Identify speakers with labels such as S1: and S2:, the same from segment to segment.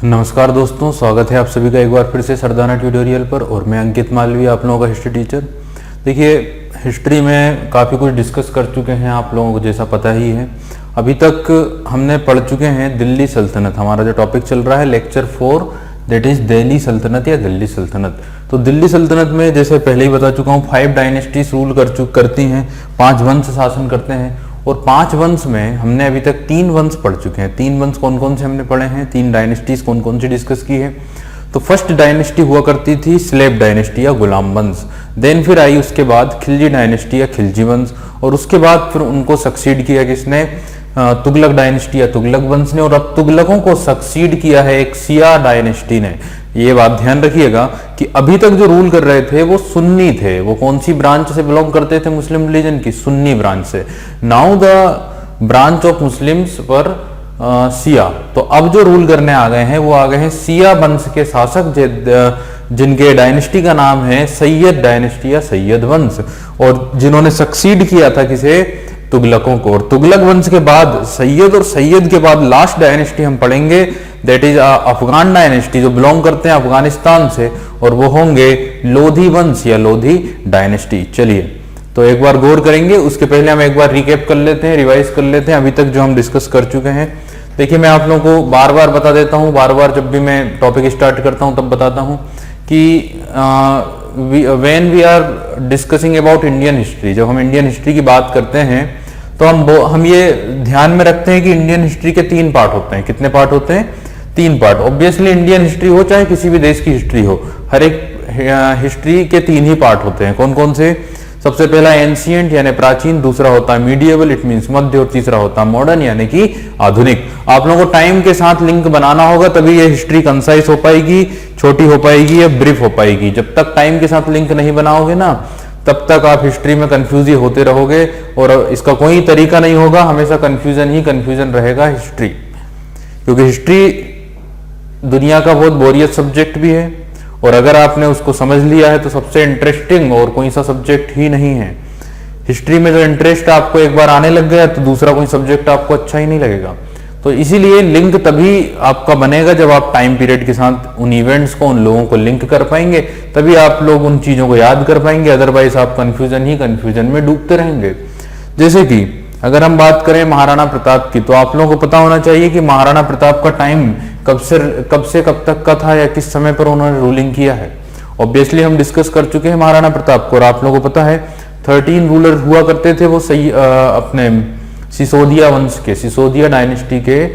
S1: नमस्कार दोस्तों, स्वागत है आप सभी का एक बार फिर से सरदाना ट्यूटोरियल पर। और मैं अंकित मालवीय, आप लोगों का हिस्ट्री टीचर। देखिए, हिस्ट्री में काफ़ी कुछ डिस्कस कर चुके हैं, आप लोगों को जैसा पता ही है। अभी तक हमने पढ़ चुके हैं दिल्ली सल्तनत। हमारा जो टॉपिक चल रहा है लेक्चर 4, दैट इज़ दिल्ली सल्तनत या दिल्ली सल्तनत। तो दिल्ली सल्तनत में जैसे पहले ही बता चुका हूँ, 5 डायनेस्टीज रूल करती हैं, 5 वंश शासन करते हैं। और 5 वंश में हमने अभी तक 3 वंश पढ़ चुके हैं। 3 वंश कौन कौन से हमने पढ़े हैं, 3 डायनेस्टीज कौन कौन सी डिस्कस की है। तो फर्स्ट डायनेस्टी हुआ करती थी स्लेव डायनेस्टी या गुलाम वंश। देन फिर आई उसके बाद खिलजी डायनेस्टी या खिलजी वंश। और उसके बाद फिर उनको सक्सीड किया किसने, तुगलक डायनेस्टी या तुगलक वंश ने। और अब तुगलकों को सक्सीड किया है एक शिया डायनेस्टी ने। ये बात ध्यान रखिएगा कि अभी तक जो रूल कर रहे थे वो सुन्नी थे। वो कौन सी ब्रांच से बिलोंग करते थे मुस्लिम रिलीजन की, सुन्नी ब्रांच से। Now the branch of Muslims पर शिया। तो अब जो रूल करने आ गए हैं वो आ गए हैं शिया वंश के शासक, जिनके डायनेस्टी का नाम है सैयद डायनेस्टी या सैयद वंश। और जिन्होंने सक्सीड किया था किसे, तुगलकों को। और तुगलक वंश के बाद सैयद, और सैयद के बाद लास्ट डायनेस्टी हम पढ़ेंगे, दैट इज अफगान डायनेस्टी, जो बिलोंग करते हैं अफगानिस्तान से। और वो होंगे लोधी वंश या लोधी डायनेस्टी। चलिए, तो एक बार गौर करेंगे। उसके पहले हम एक बार रिकैप कर लेते हैं, रिवाइज कर लेते हैं अभी तक जो हम डिस्कस कर चुके हैं। देखिए, मैं आप लोगों को बार बार बता देता हूँ, बार बार जब भी मैं टॉपिक स्टार्ट करता हूँ तब बताता हूँ कि when we are discussing about Indian history, जब हम इंडियन हिस्ट्री की बात करते हैं तो हम ये ध्यान में रखते हैं कि इंडियन हिस्ट्री के 3 पार्ट होते हैं। कितने पार्ट होते हैं? 3 पार्ट। ऑब्वियसली इंडियन हिस्ट्री हो चाहे किसी भी देश की हिस्ट्री हो, हर एक हिस्ट्री के 3 ही पार्ट होते हैं। कौन कौन से? सबसे पहला एंशिएंट यानी प्राचीन, दूसरा होता है मीडिएवल, इट मींस मध्य, और तीसरा होता है मॉडर्न यानी कि आधुनिक। आप लोगों को टाइम के साथ लिंक बनाना होगा, तभी ये हिस्ट्री कंसाइज हो पाएगी, छोटी हो पाएगी या ब्रीफ हो पाएगी। जब तक टाइम के साथ लिंक नहीं बनाओगे ना, तब तक आप हिस्ट्री में कंफ्यूज ही होते रहोगे और इसका कोई तरीका नहीं होगा। हमेशा कंफ्यूजन ही कंफ्यूजन रहेगा हिस्ट्री, क्योंकि हिस्ट्री दुनिया का बहुत बोरियत सब्जेक्ट भी है। और अगर आपने उसको समझ लिया है तो सबसे इंटरेस्टिंग और कोई सा सब्जेक्ट ही नहीं है। हिस्ट्री में जो इंटरेस्ट आपको एक बार आने लग गया तो दूसरा कोई सब्जेक्ट आपको अच्छा ही नहीं लगेगा। तो इसीलिए लिंक तभी आपका बनेगा जब आप टाइम पीरियड के साथ उन इवेंट्स को, उन लोगों को लिंक कर पाएंगे, तभी आप लोग उन चीजों को याद कर पाएंगे। अदरवाइज आप कंफ्यूजन में डूबते रहेंगे। जैसे कि अगर हम बात करें महाराणा प्रताप की, तो आप लोगों को पता होना चाहिए कि महाराणा प्रताप का टाइम कब से कब तक का था या किस समय पर उन्होंने रूलिंग किया है। ऑब्वियसली हम डिस्कस कर चुके हैं महाराणा प्रताप को, और आप लोगों को पता है 13 रूलर हुआ करते थे। वो सही अपने सिसोदिया वंश के, सिसोदिया डायनेस्टी के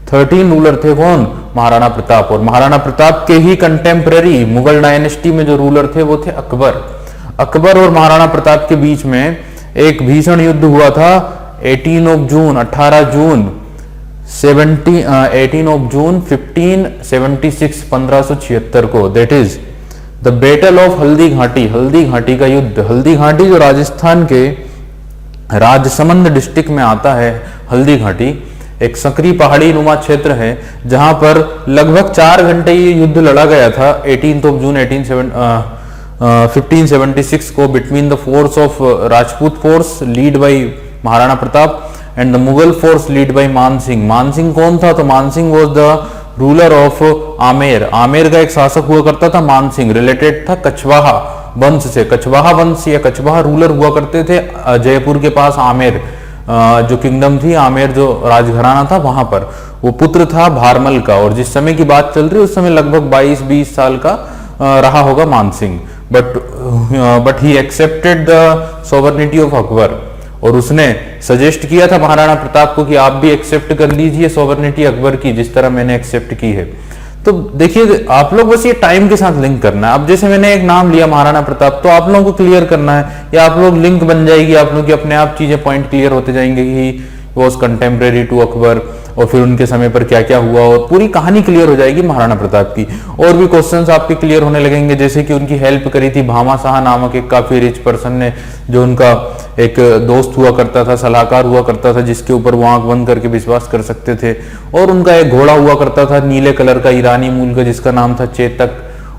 S1: 13 रूलर थे। कौन? महाराणा प्रताप। और महाराणा प्रताप के ही कंटेम्पररी मुगल डायनेस्टी में जो रूलर थे वो थे अकबर। अकबर और महाराणा प्रताप के बीच में एक भीषण युद्ध हुआ था 18 जून 1576 1576 को, that is the battle of Haldi Ghati. Haldi Ghati का युद्ध। हल्दी घाटी जो राजस्थान के राजसमंद डिस्ट्रिक्ट में आता है, हल्दी घाटी एक सकरी पहाड़ी नुमा क्षेत्र है, जहां पर लगभग 4 घंटे ये युद्ध लड़ा गया था 18 जून 1576 को, between the force of Rajput force lead by Maharana Pratap and the Mughal force lead by मान सिंह। मान सिंह कौन था? तो मान Singh was the ruler of Amer. Amer का एक शासक हुआ करता था मान सिंह, रिलेटेड था कछवाहा वंश से। कछवाहा वंश या कछवाहा रूलर हुआ करते थे जयपुर के पास आमेर जो किंगडम थी, आमेर जो राजघराना था वहां पर। वो पुत्र था भारमल का, और जिस समय की बात चल रही है उस समय लगभग 22-20 साल का रहा होगा मान Singh. But he accepted the sovereignty of Akbar. और उसने सजेस्ट किया था महाराणा प्रताप को कि आप भी एक्सेप्ट कर लीजिए सॉवर्निटी अकबर की, जिस तरह मैंने एक्सेप्ट की है। तो देखिए, आप लोग बस ये टाइम के साथ लिंक करना है। अब जैसे मैंने एक नाम लिया महाराणा प्रताप, तो आप लोगों को क्लियर करना है, या आप लोग लिंक बन जाएगी, आप लोग की अपने आप चीजें पॉइंट क्लियर होते जाएंगे कि वॉज कंटेम्परेरी टू अकबर, और फिर उनके समय पर क्या क्या हुआ, और पूरी कहानी क्लियर हो जाएगी महाराणा प्रताप की। और भी क्वेश्चंस आपके क्लियर होने लगेंगे, जैसे कि उनकी हेल्प करी थी भामा शाह नामक एक काफी रिच पर्सन ने, जो उनका एक दोस्त हुआ करता था, सलाहकार हुआ करता था, जिसके ऊपर वो आंख बंद करके विश्वास कर सकते थे। और उनका एक घोड़ा हुआ करता था नीले कलर का, ईरानी मूल का, जिसका नाम था चेतक।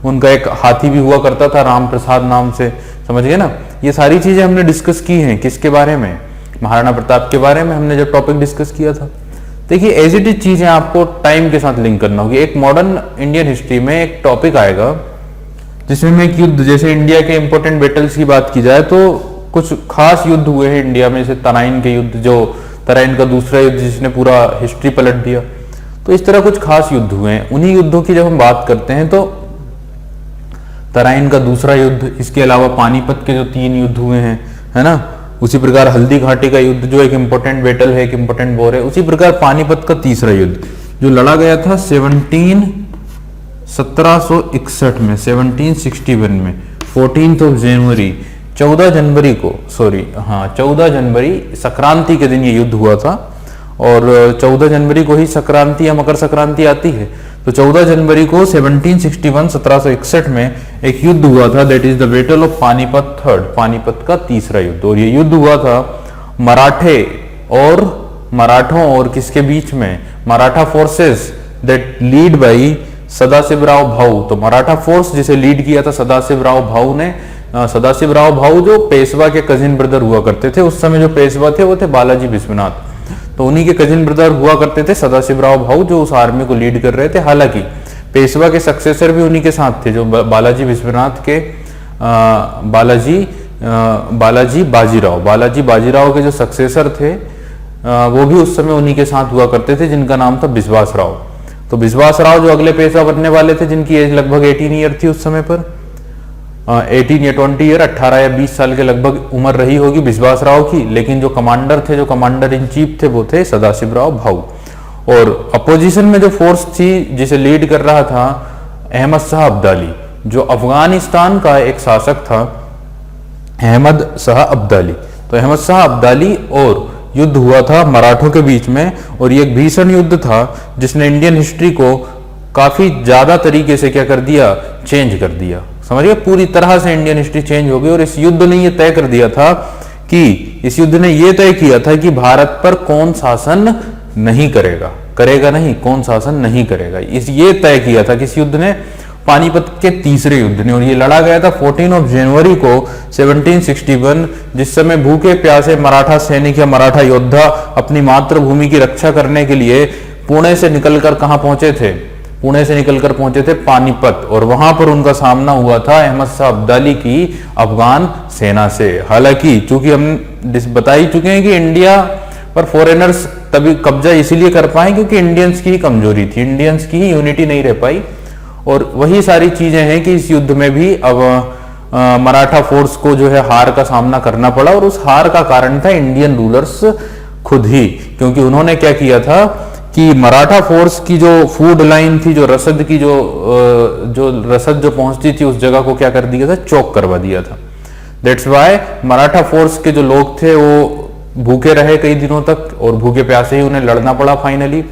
S1: उनका एक हाथी भी हुआ करता था राम प्रसाद नाम से। समझ गए ना? ये सारी चीजें हमने डिस्कस की हैं। किसके बारे में? महाराणा प्रताप के बारे में हमने जब टॉपिक डिस्कस किया था। देखिए एज इट इज चीजें आपको टाइम के साथ लिंक करना होगी। एक मॉडर्न इंडियन हिस्ट्री में एक टॉपिक आएगा जिसमें में एक युद्ध, जैसे इंडिया के इंपॉर्टेंट बैटल्स की बात की जाए तो कुछ खास युद्ध हुए हैं इंडिया में, जैसे तराइन के युद्ध, जो तराइन का दूसरा युद्ध जिसने पूरा हिस्ट्री पलट दिया। तो इस तरह कुछ खास युद्ध हुए हैं। उन्हीं युद्धों की जब हम बात करते हैं तो तराइन का दूसरा युद्ध, इसके अलावा पानीपत के जो 3 युद्ध हुए हैं, है ना, उसी प्रकार हल्दी घाटी का युद्ध जो एक इंपॉर्टेंट बैटल है, एक इंपॉर्टेंट वॉर है, उसी प्रकार पानीपत का तीसरा युद्ध जो लड़ा गया था 1761 में, 1761 में 14 जनवरी 14 जनवरी को, 14 जनवरी संक्रांति के दिन ये युद्ध हुआ था। और 14 जनवरी को ही संक्रांति या मकर संक्रांति आती है, तो 14 जनवरी को 1761 में एक युद्ध हुआ था, that is the battle of Panipat third, Panipat का तीसरा युद्ध। और ये युद्ध हुआ था मराठों और किसके बीच में, Maratha forces that lead by Sadashivrao Bhau. तो मराठा फोर्स जिसे लीड किया था सदाशिवराव भाऊ ने, सदाशिवराव भाऊ जो पेशवा के कजिन ब्रदर हुआ करते थे, उस समय जो पेशवा थे वो थे बालाजी विश्वनाथ, तो उन्हीं के कजिन ब्रदर हुआ करते थे सदाशिवराव भाऊ जो उस आर्मी को लीड कर रहे थे। हालांकि पेशवा के सक्सेसर भी उन्हीं के साथ थे, जो बालाजी विश्वनाथ के बालाजी बाजीराव के जो सक्सेसर थे वो भी उस समय उन्हीं के साथ हुआ करते थे, जिनका नाम था विश्वास राव। तो विश्वास राव जो अगले पेशवा बनने वाले थे, जिनकी एज लगभग 18 ईयर थी उस समय पर, 18 या 20 ईयर, 18 या 20 साल के लगभग उम्र रही होगी विश्वास राव की। लेकिन जो कमांडर थे, जो कमांडर इन चीफ थे, वो थे सदाशिवराव भाऊ। और अपोजिशन में जो फोर्स थी जिसे लीड कर रहा था अहमद शाह अब्दाली, जो अफगानिस्तान का एक शासक था, अहमद शाह अब्दाली। तो अहमद शाह अब्दाली और युद्ध हुआ था मराठों के बीच में, और ये एक भीषण युद्ध था जिसने इंडियन हिस्ट्री को काफी ज्यादा तरीके से क्या कर दिया, चेंज कर दिया। समझिए पूरी तरह से इंडियन हिस्ट्री चेंज हो गई। और इस युद्ध ने ये तय कर दिया था कि इस युद्ध ने ये तय किया था कि भारत पर कौन शासन नहीं करेगा, कौन शासन नहीं करेगा, ये तय किया था कि इस युद्ध ने, पानीपत के तीसरे युद्ध ने। और ये लड़ा गया था 14 जनवरी को 1761, जिस समय भूखे प्यासे मराठा सैनिक या मराठा योद्धा अपनी मातृभूमि की रक्षा करने के लिए पुणे से निकलकर कहां पहुंचे थे, पुणे से निकलकर पहुंचे थे पानीपत। और वहां पर उनका सामना हुआ था अहमद शाह अब्दाली की अफगान सेना से। हालांकि चूंकि हम बता ही चुके हैं कि इंडिया पर फॉरेनर्स तभी कब्जा इसीलिए कर पाए क्योंकि इंडियंस की ही कमजोरी थी, इंडियंस की ही यूनिटी नहीं रह पाई। और वही सारी चीजें हैं कि इस युद्ध में भी अब मराठा फोर्स को जो है हार का सामना करना पड़ा। और उस हार का कारण था इंडियन रूलर्स खुद ही, क्योंकि उन्होंने क्या किया था कि मराठा फोर्स की जो फूड लाइन थी, जो रसद की जो रसद जो पहुंचती थी उस जगह को क्या कर दिया था, चौक करवा दिया था। दैट्स वाई मराठा फोर्स के जो लोग थे वो भूखे रहे कई दिनों तक, और भूखे प्यासे ही उन्हें लड़ना पड़ा। फाइनली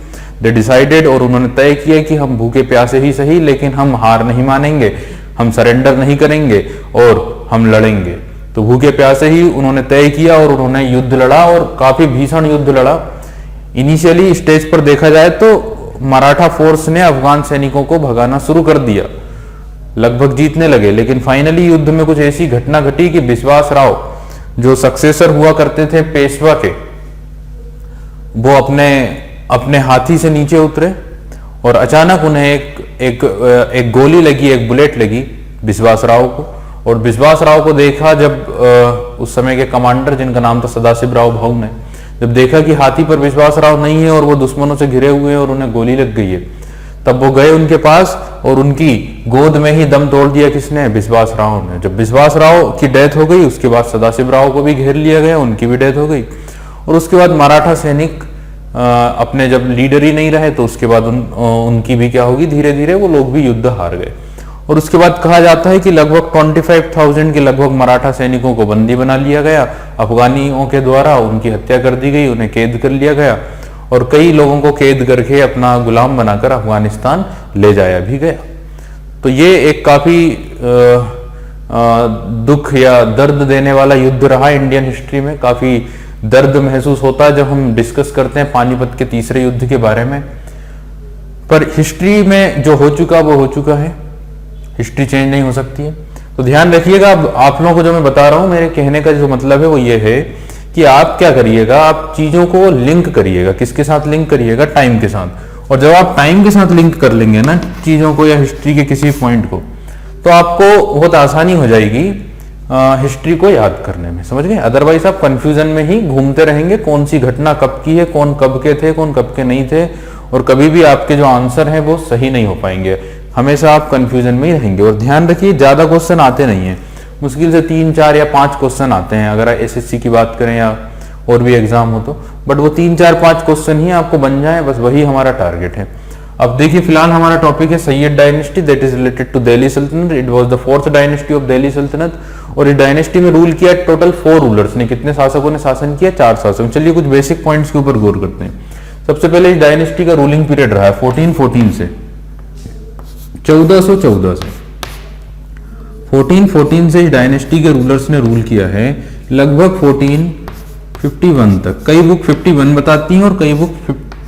S1: दे डिसाइडेड, और उन्होंने तय किया कि हम भूखे प्यासे ही सही, लेकिन हम हार नहीं मानेंगे, हम सरेंडर नहीं करेंगे और हम लड़ेंगे। तो भूखे प्यासे ही उन्होंने तय किया और उन्होंने युद्ध लड़ा, और काफी भीषण युद्ध लड़ा। इनिशियली स्टेज पर देखा जाए तो मराठा फोर्स ने अफगान सैनिकों को भगाना शुरू कर दिया, लगभग जीतने लगे। लेकिन फाइनली युद्ध में कुछ ऐसी घटना घटी कि विश्वास राव जो सक्सेसर हुआ करते थे पेशवा के, वो अपने हाथी से नीचे उतरे और अचानक उन्हें एक गोली लगी, एक बुलेट लगी विश्वास राव को। और विश्वास राव को देखा जब उस समय के कमांडर जिनका नाम था सदाशिवराव भाऊ ने जब देखा कि हाथी पर विश्वास राव नहीं है और वो दुश्मनों से घिरे हुए हैं और उन्हें गोली लग गई है, तब वो गए उनके पास और उनकी गोद में ही दम तोड़ दिया। किसने? विश्वास राव ने। जब विश्वास राव की डेथ हो गई उसके बाद सदाशिवराव को भी घेर लिया गया, उनकी भी डेथ हो गई। और उसके बाद मराठा सैनिक अपने जब लीडर ही नहीं रहे तो उसके बाद उनकी भी क्या होगी, धीरे धीरे वो लोग भी युद्ध हार गए। और उसके बाद कहा जाता है कि लगभग 25,000 के लगभग मराठा सैनिकों को बंदी बना लिया गया अफगानियों के द्वारा, उनकी हत्या कर दी गई, उन्हें कैद कर लिया गया और कई लोगों को कैद करके अपना गुलाम बनाकर अफगानिस्तान ले जाया भी गया। तो ये एक काफी दुख या दर्द देने वाला युद्ध रहा इंडियन हिस्ट्री में। काफी दर्द महसूस होता है जब हम डिस्कस करते हैं पानीपत के तीसरे युद्ध के बारे में, पर हिस्ट्री में जो हो चुका वो हो चुका है, हिस्ट्री चेंज नहीं हो सकती है। तो ध्यान रखिएगा। अब आप लोगों को जो मैं बता रहा हूं, मेरे कहने का जो मतलब है वो ये है कि आप क्या करिएगा, आप चीजों को लिंक करिएगा, किसके साथ लिंक करिएगा, टाइम के साथ। और जब आप टाइम के साथ लिंक कर लेंगे ना चीजों को या हिस्ट्री के किसी पॉइंट को, तो आपको बहुत आसानी हो जाएगी हिस्ट्री को याद करने में, समझ गए। अदरवाइज आप कंफ्यूजन में ही घूमते रहेंगे, कौन सी घटना कब की है, कौन कब के थे, कौन कब के नहीं थे, और कभी भी आपके जो आंसर हैं वो सही नहीं हो पाएंगे। हमेशा आप कंफ्यूजन में ही रहेंगे। और ध्यान रखिए, ज्यादा क्वेश्चन आते नहीं है, मुश्किल से 3, 4 या 5 क्वेश्चन आते हैं अगर एसएससी की बात करें या और भी एग्जाम हो तो। बट वो 3, 4, 5 क्वेश्चन ही आपको बन जाए, बस वही हमारा टारगेट है। अब देखिए, फिलहाल हमारा टॉपिक है Sayyid dynasty, that is related to Delhi Sultanat. It was the 4th dynasty of Delhi Sultanat. और इस डायनेस्टी में रूल किया टोटल 4 रूलर्स ने। कितने शासकों ने शासन किया? 4 शासक। चलिए कुछ बेसिक पॉइंट्स के ऊपर गौर करते हैं। सबसे पहले इस डायनेस्टी का रूलिंग पीरियड रहा है 1414 से 1414 से 1414 से इस डायनेस्टी के रूलर्स ने रूल किया है लगभग 1451 तक। कई बुक 51 बताती हैं और कई बुक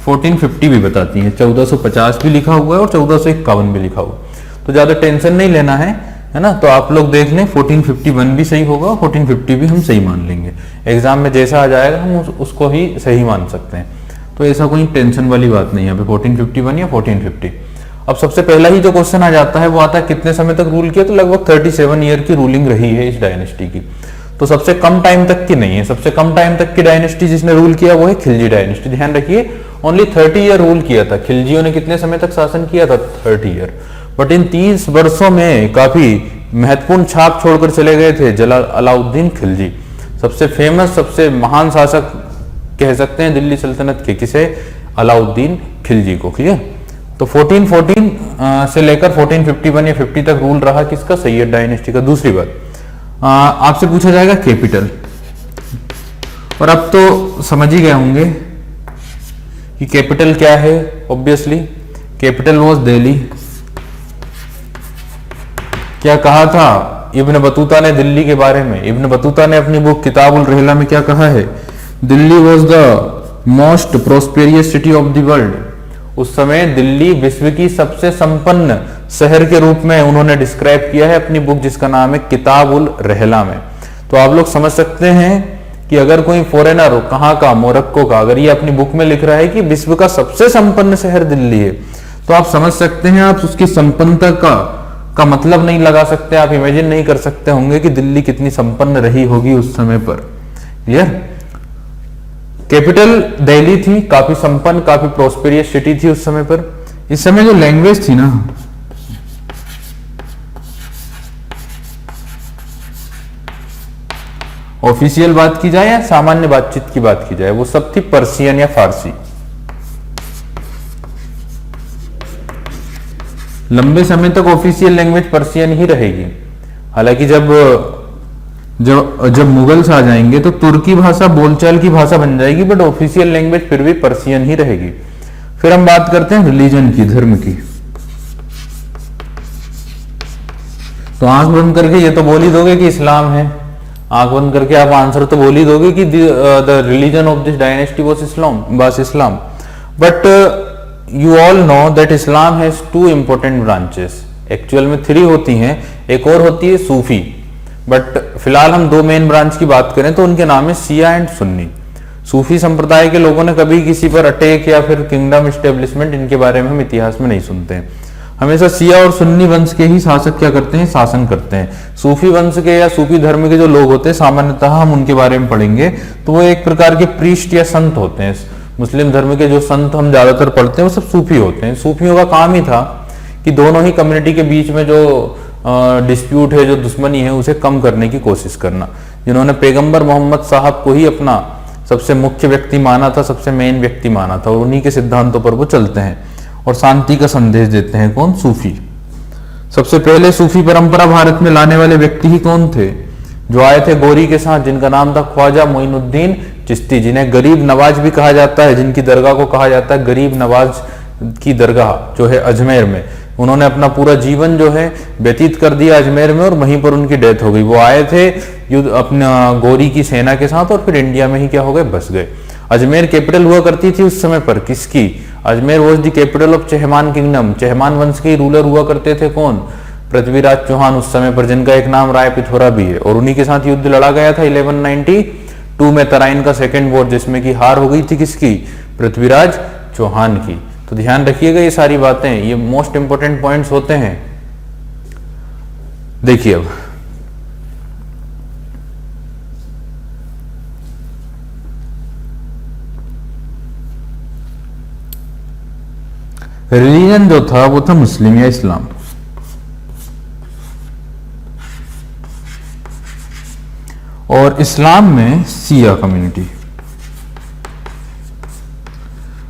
S1: 1450 भी बताती हैं। 1450 भी लिखा हुआ है और 1451 भी लिखा हुआ है, तो ज्यादा टेंशन नहीं लेना है ना। तो आप लोग देख लें, 1451 भी सही होगा, 1450 भी हम सही मान लेंगे। एग्जाम में जैसा आ जाएगा हम उसको ही सही मान सकते हैं, तो ऐसा कोई टेंशन वाली बात नहीं है यहाँ पे 1451 या 1450। अब सबसे पहला ही जो क्वेश्चन आ जाता है वो आता है कितने समय तक रूल किया, तो लगभग 37 ईयर की रूलिंग रही है इस डायनेस्टी की। तो सबसे कम टाइम तक की नहीं है, सबसे कम टाइम तक की डायनेस्टी जिसने रूल किया वो है खिलजी डायनेस्टी। ध्यान रखिए, ओनली 30 ईयर रूल किया था। खिलजियों ने कितने समय तक शासन किया था? 30 ईयर। बट इन 30 वर्षों में काफी महत्वपूर्ण छाप छोड़कर चले गए थे अलाउद्दीन खिलजी। सबसे फेमस, सबसे महान शासक कह सकते हैं दिल्ली सल्तनत के, किसे? अलाउद्दीन खिलजी को। क्लियर? तो 1414 से लेकर 1451 या 50 तक रूल रहा किसका? सैयद डायनेस्टी का। दूसरी बात, आपसे पूछा जाएगा कैपिटल, और अब तो समझ ही गए होंगे कि कैपिटल क्या है। Obviously capital was Delhi. क्या कहा था इब्न बतूता ने दिल्ली के बारे में? इब्न बतूता ने अपनी बुक किताबुल रहला में क्या कहा है? Delhi was the most prosperous city of the world. उस समय दिल्ली विश्व की सबसे संपन्न शहर के रूप में उन्होंने डिस्क्राइब किया है अपनी बुक जिसका नाम है किताबुल रहला में। तो आप लोग समझ सकते हैं कि अगर कोई फॉरेनर हो, कहाँ का, मोरक्को का, अगर ये अपनी बुक में लिख रहा है कि विश्व का सबसे संपन्न शहर दिल्ली है, तो आप समझ सकते हैं, आप उसकी संपन्नता का मतलब नहीं लगा सकते, आप इमेजिन नहीं कर सकते होंगे कि दिल्ली कितनी संपन्न रही होगी उस समय पर। क्लियर? कैपिटल दिल्ली थी, काफी संपन्न, काफी प्रोस्पेरियस सिटी थी उस समय पर। इस समय जो लैंग्वेज थी ना, ऑफिशियल बात की जाए या सामान्य बातचीत की बात की जाए, वो सब थी पर्शियन या फारसी। लंबे समय तक ऑफिशियल लैंग्वेज पर्शियन ही रहेगी। हालांकि जब मुगल्स आ जाएंगे तो तुर्की भाषा बोलचाल की भाषा बन जाएगी, बट ऑफिशियल लैंग्वेज फिर भी पर्शियन ही रहेगी। फिर हम बात करते हैं रिलीजन की, धर्म की। तो आंख बंद करके ये तो बोल ही दोगे कि इस्लाम है, आंख बंद करके आप आंसर तो बोल ही दोगे कि the religion of this dynasty was Islam, बस Islam. But you all know that Islam has 2 important branches. Actual में 3 होती हैं, एक और होती है सूफी, बट फिलहाल हम 2 मेन ब्रांच की बात करें तो उनके नाम है शिया एंड सुन्नी। सूफी संप्रदाय के लोगों ने कभी किसी पर अटैक या फिर किंगडम एस्टेब्लिशमेंट, इनके बारे में हम इतिहास में नहीं सुनते हैं। हमेशा शिया और सुन्नी वंश के ही शासक क्या करते हैं? शासन करते हैं। सूफी वंश के या सूफी धर्म के जो लोग होते हैं, सामान्यतः हम उनके बारे में पढ़ेंगे तो वो एक प्रकार के प्रीस्ट या संत होते हैं। मुस्लिम धर्म के जो संत हम ज्यादातर पढ़ते हैं वो सब सूफी होते हैं। सूफियों का काम ही था कि दोनों ही कम्युनिटी के बीच में जो डिस्प्यूट है, जो दुश्मनी है, उसे कम करने की कोशिश करना। जिन्होंने पैगंबर मोहम्मद साहब को ही अपना सबसे मुख्य व्यक्ति माना था, सबसे मेन व्यक्ति माना था, और उन्हीं के सिद्धांतों पर वो चलते हैं और शांति का संदेश देते हैं। कौन? सूफी। सबसे पहले सूफी परंपरा भारत में लाने वाले व्यक्ति ही कौन थे? जो आए थे गोरी के साथ, जिनका नाम था ख्वाजा मोइनुद्दीन चिश्ती, जिन्हें गरीब नवाज भी कहा जाता है, जिनकी दरगाह को कहा जाता है गरीब नवाज की दरगाह, जो है अजमेर में। उन्होंने अपना पूरा जीवन जो है व्यतीत कर दिया अजमेर में और वहीं पर उनकी डेथ हो गई। वो आए थे युद्ध अपना गोरी की सेना के साथ और फिर इंडिया में ही क्या हो गए? बस गए। अजमेर कैपिटल हुआ करती थी उस समय पर, किसकी? Ajmer was the capital of Chahamana kingdom. Chahamana वंश के रूलर हुआ करते थे कौन? पृथ्वीराज चौहान उस समय पर, जिनका एक नाम राय पिथौरा भी है, और उन्हीं के साथ युद्ध लड़ा गया था 1192 2 में तराइन का सेकंड वॉर जिसमें कि हार हो गई थी किसकी, पृथ्वीराज चौहान की। तो ध्यान रखिएगा ये सारी बातें, ये मोस्ट इंपोर्टेंट पॉइंट्स होते हैं। देखिए अब रिलीजन जो था वो था मुस्लिम या इस्लाम। और इस्लाम में सिया कम्युनिटी।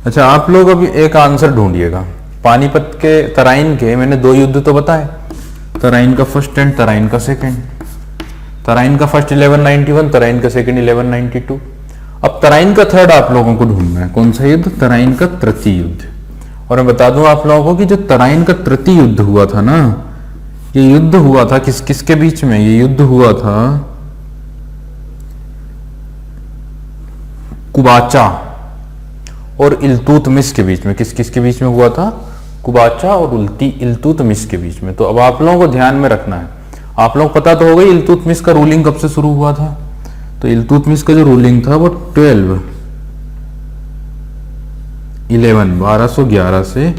S1: अच्छा, आप लोग अभी एक आंसर ढूंढिएगा। पानीपत के तराइन के मैंने 2 युद्ध तो बताए, तराइन का फर्स्ट एंड तराइन का सेकंड। तराइन का फर्स्ट 1191, तराइन का सेकंड 1192। अब तराइन का थर्ड आप लोगों को ढूंढना है। कौन सा युद्ध? तराइन का तृतीय युद्ध। और मैं बता दूं आप लोगों को कि जो तराइन का तृतीय युद्ध हुआ था ना, ये युद्ध हुआ था किस किसके बीच में? ये युद्ध हुआ था कुबाचा और इल्तुतमिश के बीच में। किस किस के बीच में हुआ था? कुबाचा और इल्तुतमिश के बीच में। तो अब आप लोगों को ध्यान में रखना है, आप लोग पता तो हो गई इल्तुतमिश का रूलिंग कब से शुरू हुआ था। तो इल्तुतमिश का जो रूलिंग था वो 1211 से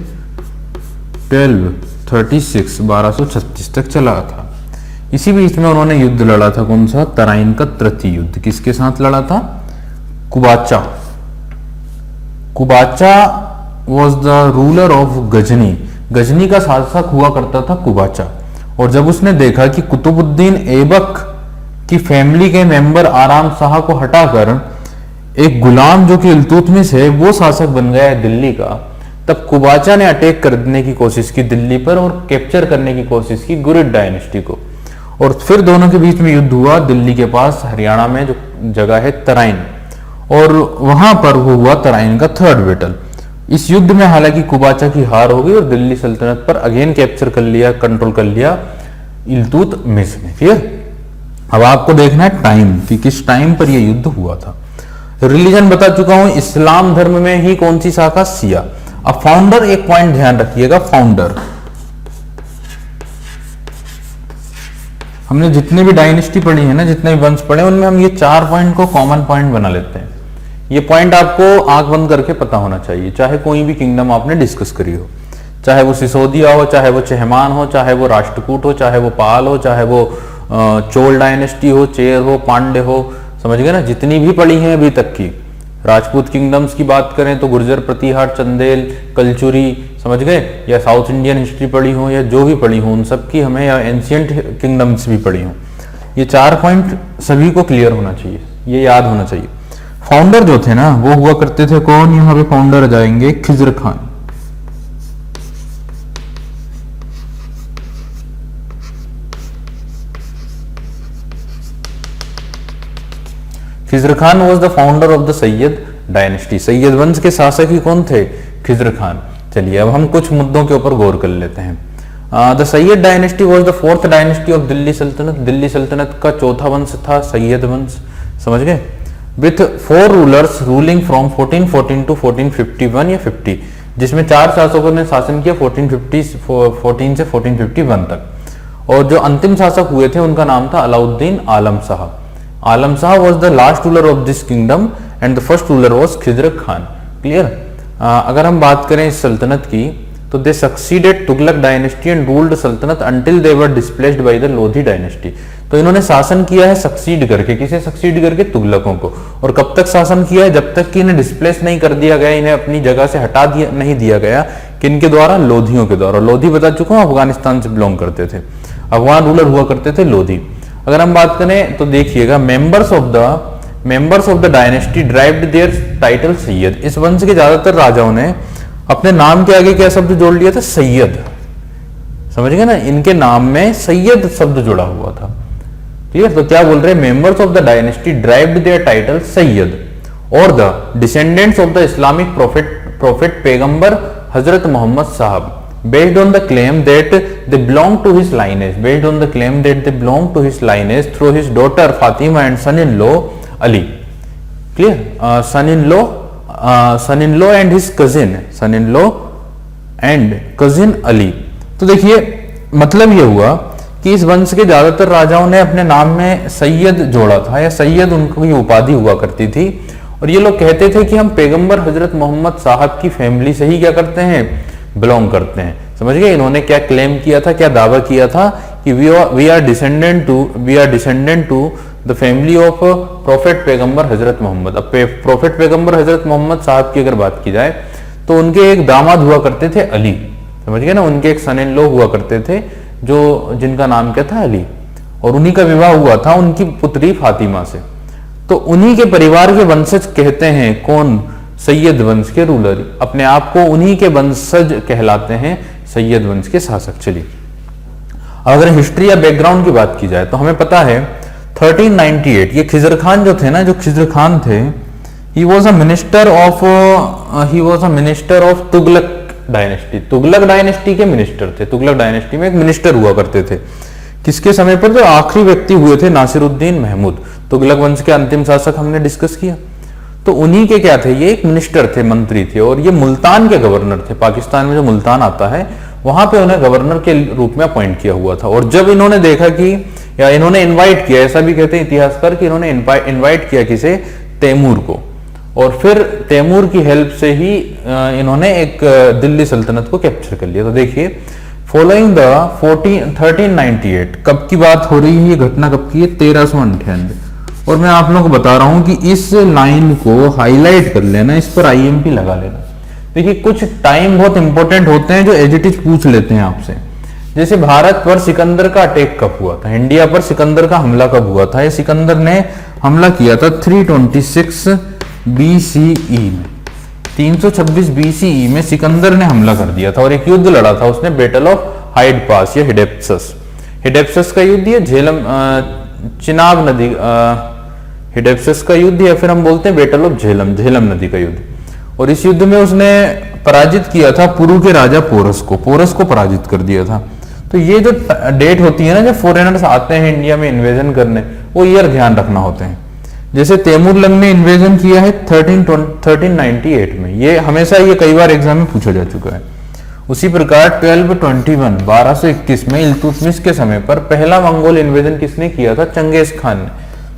S1: 1236 तक चला था। इसी बीच में उन्होंने युद्ध लड़ा था। कौन सा? तराइन का तृतीय युद्ध। किसके साथ लड़ा था? Qabacha. Qabacha was the ruler of Ghazni. Ghazni का शासक हुआ करता था कुबाचा। और जब उसने देखा कि कुतुबुद्दीन ऐबक की फैमिली के मेंबर आराम शाह को हटाकर एक गुलाम जो कि इल्तुतमिश है वो शासक बन गया है दिल्ली का, तब कुबाचा ने अटैक करने की कोशिश की दिल्ली पर और कैप्चर करने की कोशिश की गुरिद डायनेस्टी को। और फिर दोनों के बीच में युद्ध हुआ दिल्ली के पास, हरियाणा में जो जगह है तराइन, और वहां पर वो हुआ तराइन का थर्ड बैटल। इस युद्ध में हालांकि कुबाचा की हार हो गई और दिल्ली सल्तनत पर अगेन कैप्चर कर लिया, कंट्रोल कर लिया इल्तुतमिश ने। क्लियर? अब आपको देखना है टाइम कि किस टाइम पर यह युद्ध हुआ था। रिलीजन बता चुका हूं, इस्लाम धर्म में ही कौन सी शाखा? सिया। अब फाउंडर, एक पॉइंट ध्यान रखिएगा, फाउंडर। हमने जितने भी डायनेस्टी पढ़ी है ना, जितने भी वंश पढ़े, उनमें हम ये 4 पॉइंट को कॉमन पॉइंट बना लेते हैं। ये पॉइंट आपको आंख बंद करके पता होना चाहिए, चाहे कोई भी किंगडम आपने डिस्कस करी हो, चाहे वो सिसोदिया हो, चाहे वो चहमान हो, चाहे वो राष्ट्रकूट हो, चाहे वो पाल हो, चाहे वो चोल डायनेस्टी हो, चेर हो, पांडे हो, समझ गए ना। जितनी भी पढ़ी हैं अभी तक की राजपूत किंगडम्स की बात करें तो गुर्जर, प्रतिहार, चंदेल, कलचुरी, समझ गए, या साउथ इंडियन हिस्ट्री पढ़ी हो या जो भी पढ़ी हो उन सब की हमें, या एंशियंट किंगडम्स भी पढ़ी हो, ये 4 पॉइंट सभी को क्लियर होना चाहिए, ये याद होना चाहिए। फाउंडर जो थे ना वो हुआ करते थे कौन? यहां पे फाउंडर आ जाएंगे Khizr Khan. Khizr Khan was the founder of the Syed dynasty. Syed वंश के शासक ही कौन थे? खिज्र खान। चलिए अब हम कुछ मुद्दों के ऊपर गौर कर लेते हैं। The Syed dynasty was the 4th dynasty of Delhi सल्तनत। दिल्ली सल्तनत का चौथा वंश था सैयद वंश, समझ गए, with 4 rulers ruling from 1414 to 1451 या 50, जिसमें 4 शासकों ने शासन किया 1414 से 1451 तक। और जो अंतिम शासक हुए थे उनका नाम था Alauddin Alam Shah. Alam Shah was the last ruler of this kingdom and the first ruler was Khizr Khan. Clear? अगर हम बात करें इस सल्तनत की तो they succeeded Tughlaq dynasty and ruled sultanat until they were displaced by the Lodhi dynasty. तो इन्होंने शासन किया है सक्सीड करके। किसे सक्सीड करके? तुगलकों को। और कब तक शासन किया है? जब तक कि इन्हें डिस्प्लेस नहीं कर दिया गया, इन्हें अपनी जगह से हटा दिया नहीं दिया गया। किनके द्वारा? लोधियों के द्वारा। लोधी बता चुका हूं, अफगानिस्तान से बिलोंग करते थे, अफगान रूलर हुआ करते थे लोधी। अगर हम बात करें तो देखिएगा members of the dynasty derived their title Sayyid. इस वंश के ज्यादातर राजाओं ने अपने नाम के आगे क्या शब्द जोड़ लिया था? सैयद। समझ गए ना, इनके नाम में सैयद शब्द जुड़ा हुआ था। ठीक है, तो क्या बोल रहे हैं? Members of the dynasty derived their title Sayyid और the descendants of the Islamic prophet पैगंबर हजरत मोहम्मद साहब based on the claim that they belong to his lineage through his daughter Fatima and son-in-law Ali. Clear? son-in-law and his cousin Ali. तो देखिए मतलब ये हुआ कि इस वंश के ज्यादातर राजाओं ने अपने नाम में सैयद जोड़ा था, या सैयद उनकी उपाधि हुआ करती थी। और ये लोग कहते थे कि हम पैगंबर हजरत मोहम्मद साहब की फैमिली से ही क्या करते हैं, बिलोंग करते हैं। समझ गए इन्होंने क्या क्लेम किया था, क्या दावा किया था कि we are descendant to the family of prophet पैगंबर हजरत मोहम्मद। अब प्रोफेट पैगंबर हजरत मोहम्मद साहब की अगर बात की जाए तो उनके एक दामाद हुआ करते थे अली, समझ गए ना, उनके एक सन इन लॉ हुआ करते थे जो जिनका नाम क्या था, अली, और उन्हीं का विवाह हुआ था उनकी पुत्री फातिमा से। तो उन्हीं के परिवार के वंशज कहते हैं, कौन, सैयद वंश के रूलर, अपने आप को उन्हीं के वंशज कहलाते हैं, सैयद वंश के शासक। चलिए अगर हिस्ट्री या बैकग्राउंड की बात की जाए तो हमें पता है 1398 ये खिजर खान जो थे ना, जो खिजर खान थे, he was a minister of Tughlaq dynasty. Tughlaq dynasty के मिनिस्टर थे, तुगलक डायनेस्टी में एक मिनिस्टर हुआ करते थे। किसके समय पर, जो आखिरी व्यक्ति हुए थे नासिरुद्दीन महमूद, तुगलक वंश के अंतिम शासक हमने डिस्कस किया। तो उन्हीं के क्या थे, ये एक मिनिस्टर थे, मंत्री थे, और ये मुल्तान के गवर्नर थे। पाकिस्तान में जो मुल्तान आता है वहां पे उन्हें गवर्नर के रूप में अपॉइंट किया हुआ था। और जब इन्होंने देखा कि, या इन्होंने इन्वाइट किया, ऐसा भी कहते हैं इतिहासकार कि इन्होंने इन्वाइट किया किसे, तैमूर को, और फिर तैमूर की हेल्प से ही इन्होंने एक दिल्ली सल्तनत को कैप्चर कर लिया। तो देखिए फॉलोइंग द 1398, कब की बात हो रही है, ये घटना कब की है, 1398। और मैं आप लोगों को बता रहा हूं कि इस लाइन को हाईलाइट कर लेना, इस पर आईएमपी लगा लेना। देखिए कुछ टाइम बहुत इंपॉर्टेंट होते हैं जो एज इट इज पूछ लेते हैं आपसे। जैसे भारत पर सिकंदर का अटैक कब हुआ था, इंडिया पर सिकंदर का हमला कब हुआ था, ये सिकंदर ने हमला किया था 326 BCE में, 326 BCE में सिकंदर ने हमला कर दिया था और एक युद्ध लड़ा था उसने, बैटल ऑफ हाइड पास या हिडेप्सस का युद्ध, या झेलम चिनाब नदी, हिडेप्सस का युद्ध, या फिर हम बोलते हैं बैटल ऑफ झेलम नदी का युद्ध। और इस युद्ध में उसने पराजित किया था पुरु के राजा पोरस को पराजित कर दिया था। तो ये जो डेट होती है ना, जब फॉरेनर्स आते हैं इंडिया में इन्वेजन करने, वो ईयर ध्यान रखना होते हैं। जैसे तैमूर लंग ने इन्वेजन किया है 1398 में, ये हमेशा, ये कई बार एग्जाम में पूछा जा चुका है। उसी प्रकार 1221 में इल्तुतमिश के समय पर पहला मंगोल इन्वेजन किसने किया था, चंगेज खान ने।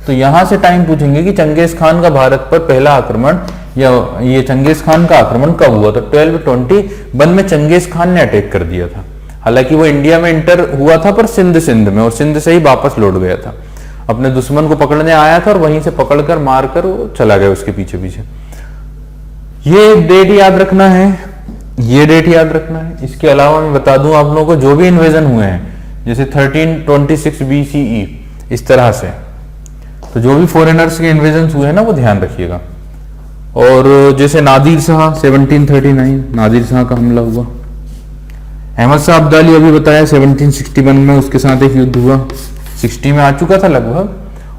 S1: तो यहां से टाइम पूछेंगे कि चंगेज खान का भारत पर पहला आक्रमण, या ये चंगेज खान का आक्रमण कब हुआ था। 1221 में चंगेज खान ने अटैक कर दिया था। हालांकि वो इंडिया में इंटर हुआ था पर सिंध में, और सिंध से ही वापस लौट गया था, अपने दुश्मन को पकड़ने आया था और वहीं से पकड़कर मारकर वो चला गया उसके पीछे पीछे। ये डेट याद रखना है, ये डेट याद रखना है। इसके अलावा मैं बता दूं आप लोगों को, जो भी इन्वेजन हुए हैं जैसे 1326 BCE इस तरह से, तो जो भी फॉरेनर्स के इन्वेजन हुए हैं ना, वो ध्यान रखिएगा। और जैसे नादिर शाह 1739, नादिर शाह का हमला हुआ। अहमद शाह अब्दाली अभी बताया 1761 में उसके साथ एक युद्ध हुआ, 60 में आ चुका था लगभग,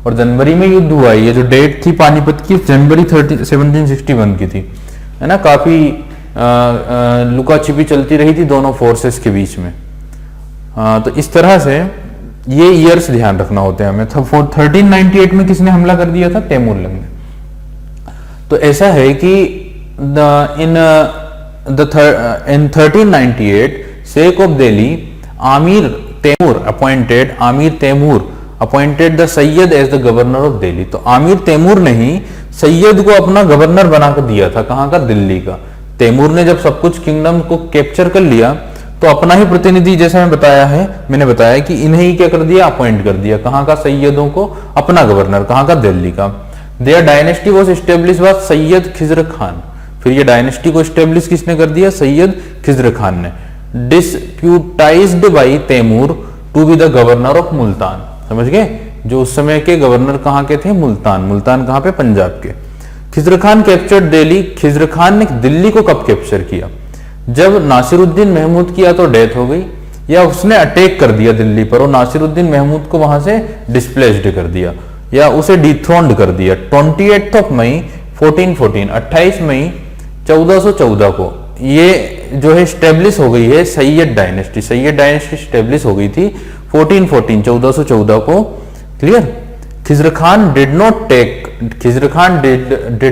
S1: और जनवरी में युद्ध हुआ। ये जो डेट थी पानीपत की, जनवरी 1761 की थी, है ना। काफी लुका छिपी चलती रही थी दोनों फोर्सेस के बीच में। तो इस तरह से ये ईयर्स ध्यान रखना होते हैं हमें। 1398 में किसने हमला कर दिया था, तैमूर लंग ने। तो ऐसा है कि in 1398 sack of Delhi Amir Timur appointed the Sayyid as the governor of Delhi. तो आमिर तैमूर ने ही सैयद को अपना गवर्नर बनाकर दिया था, कहां का, दिल्ली का। तैमूर ने जब सब कुछ किंगडम को कैप्चर कर लिया तो अपना ही प्रतिनिधि, जैसा मैंने बताया कि इन्हें ही क्या कर दिया, अपॉइंट कर दिया, कहां का, सैयदों को अपना गवर्नर, कहां का, दिल्ली का। Their dynasty was establish by Sayyid Khizr Khan. फिर ये डायनेस्टी को एस्टेब्लिश किसने कर दिया, सैयद खिजर खान ने। Deputized by Timur to be the governor of Multan. समझ गए, जो उस समय के गवर्नर कहां के थे, मुल्तान कहां पे, पंजाब के। खिजर खान कैप्चर्ड दिल्ली। खिजर खान ने दिल्ली को कब कैप्चर किया, जब नासिरुद्दीन महमूद की या तो डेथ हो गई या उसने अटैक कर दिया दिल्ली पर और नासिरुद्दीन महमूद को वहां से डिस्प्लेस्ड कर दिया या उसे डिथ्रोन्ड कर दिया। 28 मई 1414, 28 मई 1414 को ये जो है स्टेब्लिश हो गई है सैयद डायनेस्टी स्टेब्लिश हो गई थी 1414 को। Clear. Khizr Khan did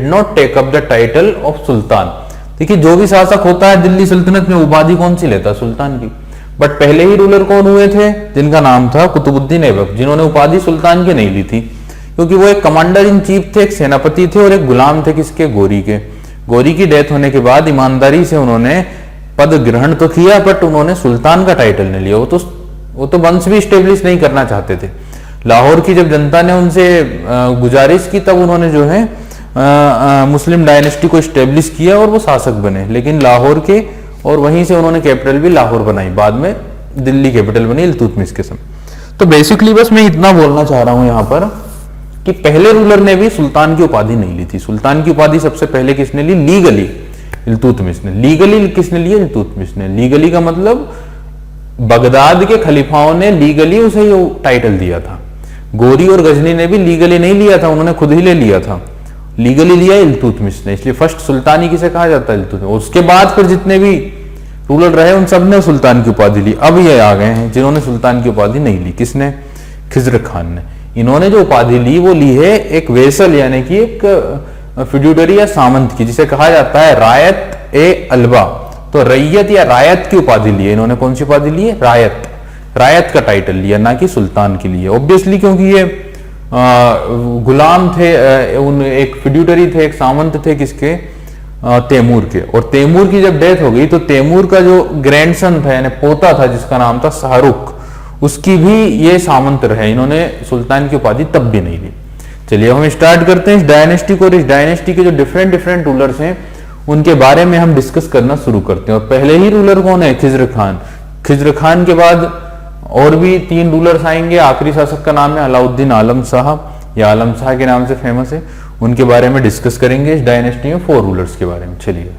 S1: not take up the title of sultan. देखिए जो भी शासक होता है दिल्ली सल्तनत में उपाधि कौन सी लेता है, सुल्तान की। बट पहले ही रूलर कौन हुए थे? जिनका नाम था कुतुबुद्दीन ऐबक, जिन्होंने उपाधि सुल्तान की नहीं ली थी, क्योंकि वो एक कमांडर इन चीफ थे, एक सेनापति थे और एक गुलाम थे किसके? गोरी के। गोरी की डेथ होने के बाद ईमानदारी से उन्होंने पद ग्रहण तो किया, बट उन्होंने सुल्तान का टाइटल नहीं लिया। वो तो वंश भी स्टेब्लिश नहीं करना चाहते थे। लाहौर की जब जनता ने उनसे गुजारिश की, तब उन्होंने जो है मुस्लिम डायनेस्टी को स्टेब्लिश किया और वो शासक बने। लेकिन लाहौर के, और वहीं से उन्होंने कैपिटल भी लाहौर बनाई, बाद में दिल्ली कैपिटल बनी इल्तुतमिश के समय। तो बेसिकली बस मैं इतना बोलना चाह रहा हूं यहां पर कि पहले रूलर ने भी सुल्तान की उपाधि नहीं ली थी। सुल्तान की उपाधि सबसे पहले किसने ली? लीगली इल्तुतमिश ने। लीगली किसने लिया? इल्तुतमिश ने। लीगली का मतलब बगदाद के खलीफाओं ने लीगली उसे ये टाइटल दिया था। गोरी और गजनी ने भी लीगली नहीं लिया था, उन्होंने खुद ही ले लिया था। लीगली लिया इल्तुतमिश ने, इसलिए फर्स्ट सुल्तानी किसे कहा जाता है? इल्तुतमिश। उसके बाद फिर जितने भी रूलर रहे उन सब ने सुल्तान की उपाधि ली। अब ये आ गए हैं जिन्होंने सुल्तान की उपाधि नहीं ली। किसने? खिज्र खान ने। इन्होंने जो उपाधि ली वो ली है एक वेसल, यानी कि एक फिड्यूटरी या सामंत की, जिसे कहा जाता है रायत ए अलबा। तो रैयत या रायत की उपाधि ली है इन्होंने। कौन सी उपाधि ली है? रायत। रायत का टाइटल लिया, ना कि सुल्तान के लिए। ऑब्वियसली क्योंकि ये गुलाम थे, एक फिड्यूटरी थे, एक सामंत थे किसके? तैमूर के। और तैमूर की जब डेथ हो गई तो तैमूर का जो ग्रैंडसन था, यानी पोता था, जिसका नाम था शाहरुख, उसकी भी ये सामंत रहे। इन्होंने सुल्तान की उपाधि तब भी नहीं ली। चलिए हम स्टार्ट करते हैं इस डायनेस्टी को। और इस डायनेस्टी के जो डिफरेंट रूलर्स हैं उनके बारे में हम डिस्कस करना शुरू करते हैं। और पहले ही रूलर कौन है? खिज्र खान। खिज्र खान के बाद और भी 3 रूलर्स आएंगे। आखिरी शासक का नाम है अलाउद्दीन आलम शाह, या आलम शाह के नाम से फेमस है। उनके बारे में डिस्कस करेंगे इस डायनेस्टी में 4 रूलर्स के बारे में। चलिए